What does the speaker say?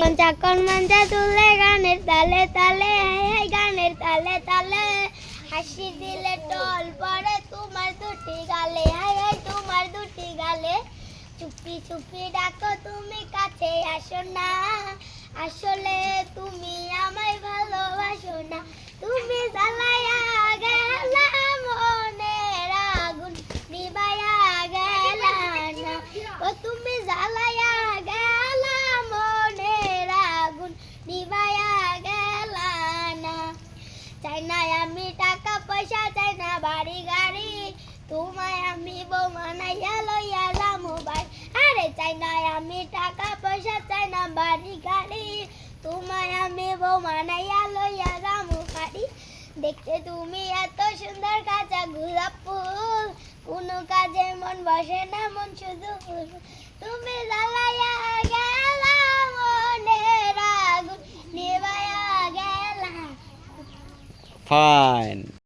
চাকন মঞ্চা তুলে গানের তালে তালে, হাই গানের তালে তালে, হাসি দিলে টল পড়ে তোমার দুটি গালে, হাই হাই তোমার দুটি গালে। চুপি চুপি ডাকো তুমি কাছে আসো না, আসলে তুমি আমায় ভালোবাসো না। তুমি জ্বালায়া গেলা মনের আগুন, নিবায়া গেলা না। ও তুমি জ্বালায়া গেলা মনের আগুন, নিবায়া গেলা না। চাই না আমি টাকা পয়সা, চাই না বাড়ি গাড়ি, তোমায় আমি বউ বানাইয়া লইয়া যামু বাড়ি। আরে চাই না আমি টাকা পয়সা, চাই না বাড়ি গাড়ি, তোমায় আমি বউ বানাইয়া লইয়া যামু বাড়ি। দেখতে তুমি এত সুন্দর কাঁচা গোলাপ ফুল, কোনো কাজে মন বসে না, মন শুধু ফুল। তুমি জ্বালাইয়া গেলা মনের আগুন, নিবাইয়া গেলা। ফাইন।